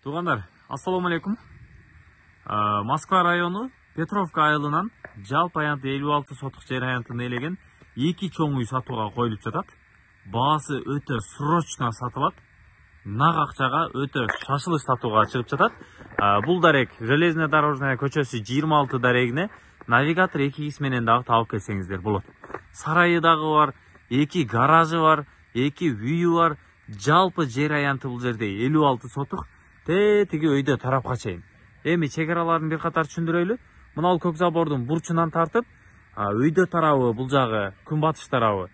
Туғандар, ассаламу алейкум. Москва району Петровка айылынан жалпы аянты 56 сотық жер аянтын елеген 2 чоң үй сатуға қойылып жатат. Бағасы өте срочно сатылат. Нақ ақчаға өте шашылыш сатуға шығып жатат. Бұл дарек Железная дорожная көчөсү 26 дарегіне навигатор 2 кисменен дағы тауып келсеңіздер болады. Сарайы дағы бар, 2 гаражы бар, 2 үйі бар. Жалпы жер аянты бұл жерде 56 сотық. Теги өйдө тарапқа чейин. Эми чекараларын бир катар түшүндүрөйлү. Мына көк забордун бурчунан тартып, өйдө тарабы бул жагы күнбатыш тарабы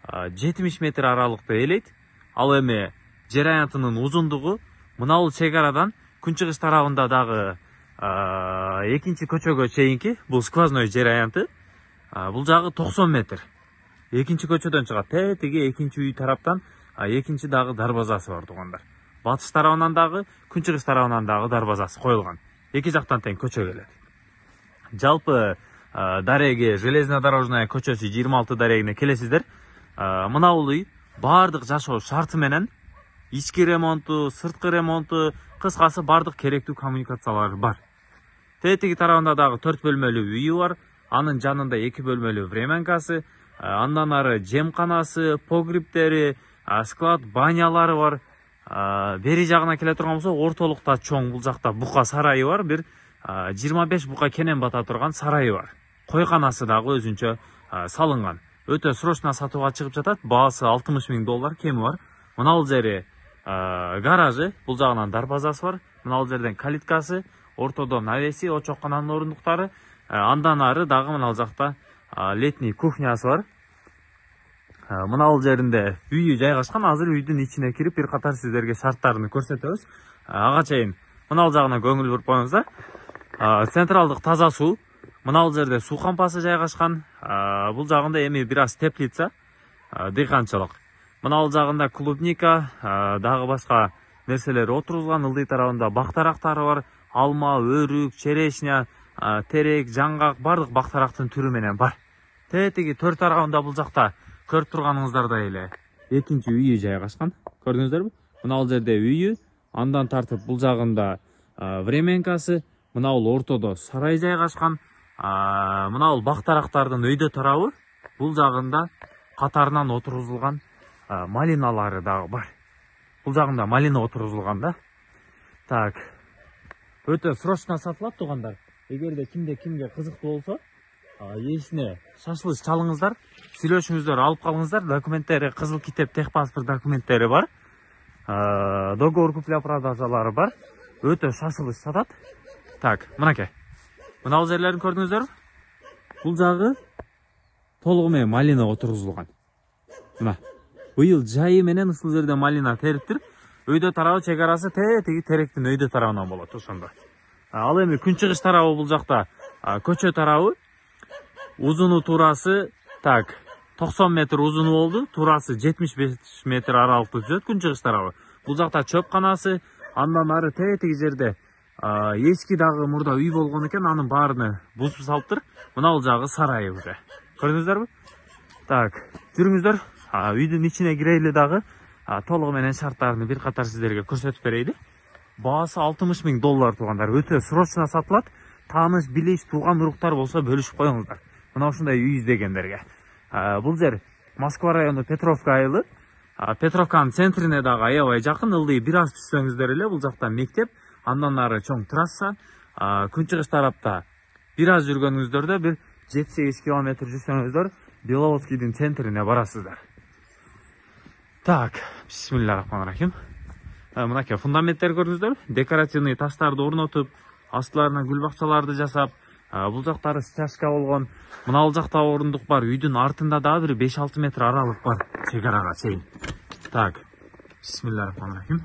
70 метр аралыкты элейт. Ал эми жер аянтынын узундугу мына чекарадан күнчыгыш тарабында дагы экинчи көчөгө чейинки бул сквозной жер аянты. Бул жагы 90 метр. Экинчи көчөдөн чыгат. Теги экинчи үй тараптан экинчи дагы дарбазасы бар тугандар. Батыш тарабынан дагы, күнчыгыш тарабынан дагы дарбазасы коюлган. Эки жактан тең көчө келет. Жалпы дареги Железная дорожная көчөсү 26 дарегине келесиздер. Мына үй бардык жашоо шарты менен ички ремонту, сырткы ремонту, кыскасы бардык керектүү коммуникациялар бар. Тетиги тарабында дагы 4 бөлмөлүү үйү бар. Анын жанында 2 бөлмөлүү времянкасы, андан ары жемканасы, погрептери, склад, банялары бар. Бери жагына келе турган болсо, ортолукта чоң бул жакта бука сарайы бар, бир 25 бука кенен бата турган сарайы бар. Койканасы дагы өзүнчө салынган. Өтө срочно сатууга чыгып жатат. Баасы $60 000 кеми бар. Мына жери гаражы, бул жагынан дарбазасы бар. Мына жерден калиткасы, ортодо навеси, очоккананын орундуктары, андан ары дагы мына жакта летний кухнясы бар. Мына жеринде үйү жайгашкан. Азыр үйдүн ичине кирип бир катар сиздерге шарттарын көрсөтөбүз. Ага чейин мына жагына көңүл буруп коюңуздар. Централдык таза суу. Мына жерде суу кампасы жайгашкан. Бул жагында эми бир аз теплица, дыйканчылык. Мына жагында клубника, дагы башка нерселер отурулган. Ылдый тарабында бак тарактары бар. Алма, өрүк, черешня, терек, жаңгак, бардык бак тарактын түрү менен бар. Тетиги төрт тарабында бул жакта көрүп турганыңыздардай эле экинчи үйү жайгашкан. Көрдүңүздөрбү? Мына жерде үйү, андан тартып бул жагында времянкасы, мына ортодо сарай жайгашкан. Мына бак тарактардын өйдө тарабы, бул жагында катарынан отургузулган малиналары дагы бар. Бул жагында малина отургузулган да. Так. Өтө срочно сатылат тугандар. Эгерде кимге кызыктуу болсо, есіне шашылыш чалыңыздар, сүйлөшүңүздөр, алып калыңыздар. Документтери, кызыл китеп, техпаспорт документтери бар. Договор купля-продажалары бар. Өтө шашылыш сатат. Так, мынакей. Мына жерлерин көрдүңүздөр. Бул жагы толугу менен малина отургузулган. Мына быйыл жайы менен ысыл жерде малина териптир. Өйдө тарабы чекарасы теги теректин өйдө тарабынан болот ошондо. Ал эми күнчыгыш тарабы бул жакта көчө тарабы. Узуну турасы, так, 90 метр узуну болду, турасы 75 метр аралыкты түзөт күнчыгыш тарабы. Бул жакта чөпканасы, андан ары теги жерде эски дагы мурда үй болгон экен, анын баарыны бузуп салыптыр. Мына бул жагы сарайы уже. Көрдүңүздөрбү? Так, жүрүңүздөр, үйдүн ичине кирейли дагы, толугу менен шарттарын бир катар сиздерге көрсөтүп берейли. Баасы $60 000 тугандар, өтө срочно сатылат. Тааныш, билиш, тууган уруктар болсо бөлүшүп коюңуздар. Мына ушундай үй издегендерге. Бул жер Москва району Петровка айылы. Петровканын центрине дагы аябай жакын. Ылдый бир аз түшсөңүздөр эле, бул жакта мектеп, андан ары чоң трасса. Күнчыгыш тарапта бир аз жүргөнүңүздөрдө бир 7-8 километр жүрсөңүздөр Беловодскийдин центрине барасыздар. Так, бисмиллахиррахманиррахим. Мынакей фундаменттер көрдүңүздөр. Декоративный таштарды орнотуп, астыларына гүл бакчаларды жасап, бул жактары стяжка болгон. Мына бул жакта орундук бар. Үйдүн артында дагы бир 5-6 метр аралык бар чекарага чейин. Так, бисмиллахиррахманиррахим.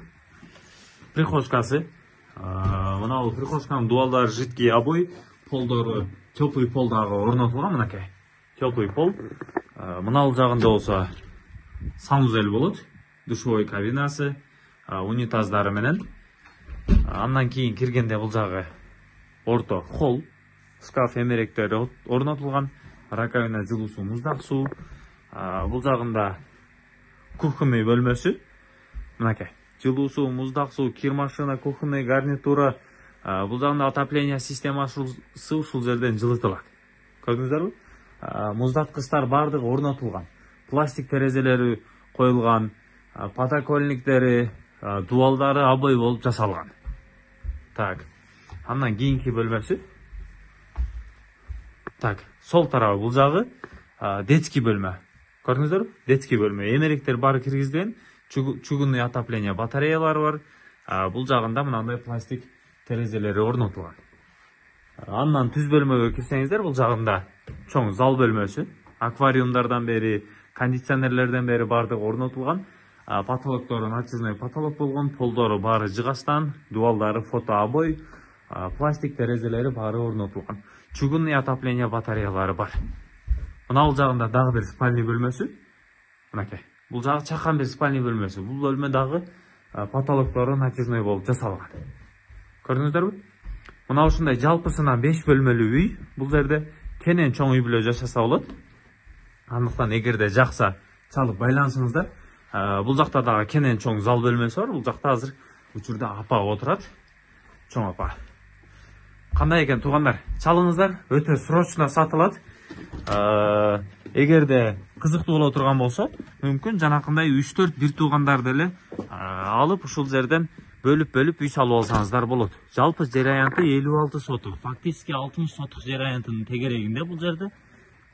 Прихожкасы. Мына бул прихожканын дуалдары жидкий обой, полдору теплый пол дагы орнотулган. Мынакей теплый пол. Мына бул жагында болсо санузел болот, душевой кабинасы, унитаздары менен. Андан кийин киргенде бул жагы орто холл, шкаф эмеректери орнотулган, раковина, жылуу суу, муздак суу. Бул жагында кухонный бөлмөсү. Мынакей жылуу суу, муздак суу, кир машина, кухонный гарнитура, бул жагында отопление системасы ушул жерден жылытылат. Көрдүңүздөрбү? Муздаткычтар бардыгы орнотулган. Пластик терезелери коюлган, подоконниктери, дубалдары обой болуп жасалган. Так. Андан кийинки бөлмөсү. Так, сол тарабы бул жагы детский бөлмө. Көрдүңүздөрбү? Детский бөлмө. Эмеректер бары киргизилген, чугунный отопление батареялары бар. Бул жагында мынандай пластик терезелери орнотулган. Андан түз бөлмөгө кирсеңиздер, бул жагында чоң зал бөлмөсү. Аквариумдардан бери, кондиционерлерден бери бардыгы орнотулган. Потолоктору натяжной потолок болгон, полдору бары жыгачтан, дубалдары фото обой, пластик терезелери бары орнотулган. Чугунный отопление батареялары бар. Мына бул жагында дагы бир спальный бөлмөсү. Мынакей. Бул жагы чакан бир спальный бөлмөсү. Бул бөлмө дагы потолоктору натяжной болуп жасалган. Көрдүңүздөрбү? Мына ушундай жалпысынан 5 бөлмөлүү үй. Бул жерде кенен чоң үй бүлө жашаса болот. Андыктан эгерде жакса чалып байланышыңыздар. Бул жакта дагы кенен чоң зал бөлмөсү бар. Бул жакта азыр учурда апа отурат. Чоң апа. Кандай экен туугандар? Чалыңыздар, өтө срочно сатылат. Эгерде кызыктуу боло турган болсо, мүмкүн жанакындай 3-4 бир туугандар деле алып ушул жерден бөлүп үй салып алсаңыздар болот. Жалпы жер аянты 56 сотук. Фактически 60 сотук жер аянтынын тегерегинде бул жерде.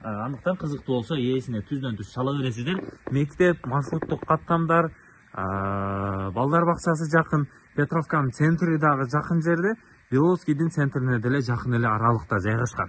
Андыктан кызыктуу болсо ээсине түздөн түз чала бересиздер. Мектеп, маршруттук каттамдар, балдар бакчасы жакын, Петровканын центри дагы жакын жерде, Беловскийдин центрине деле жакын эле аралыкта жайгашкан.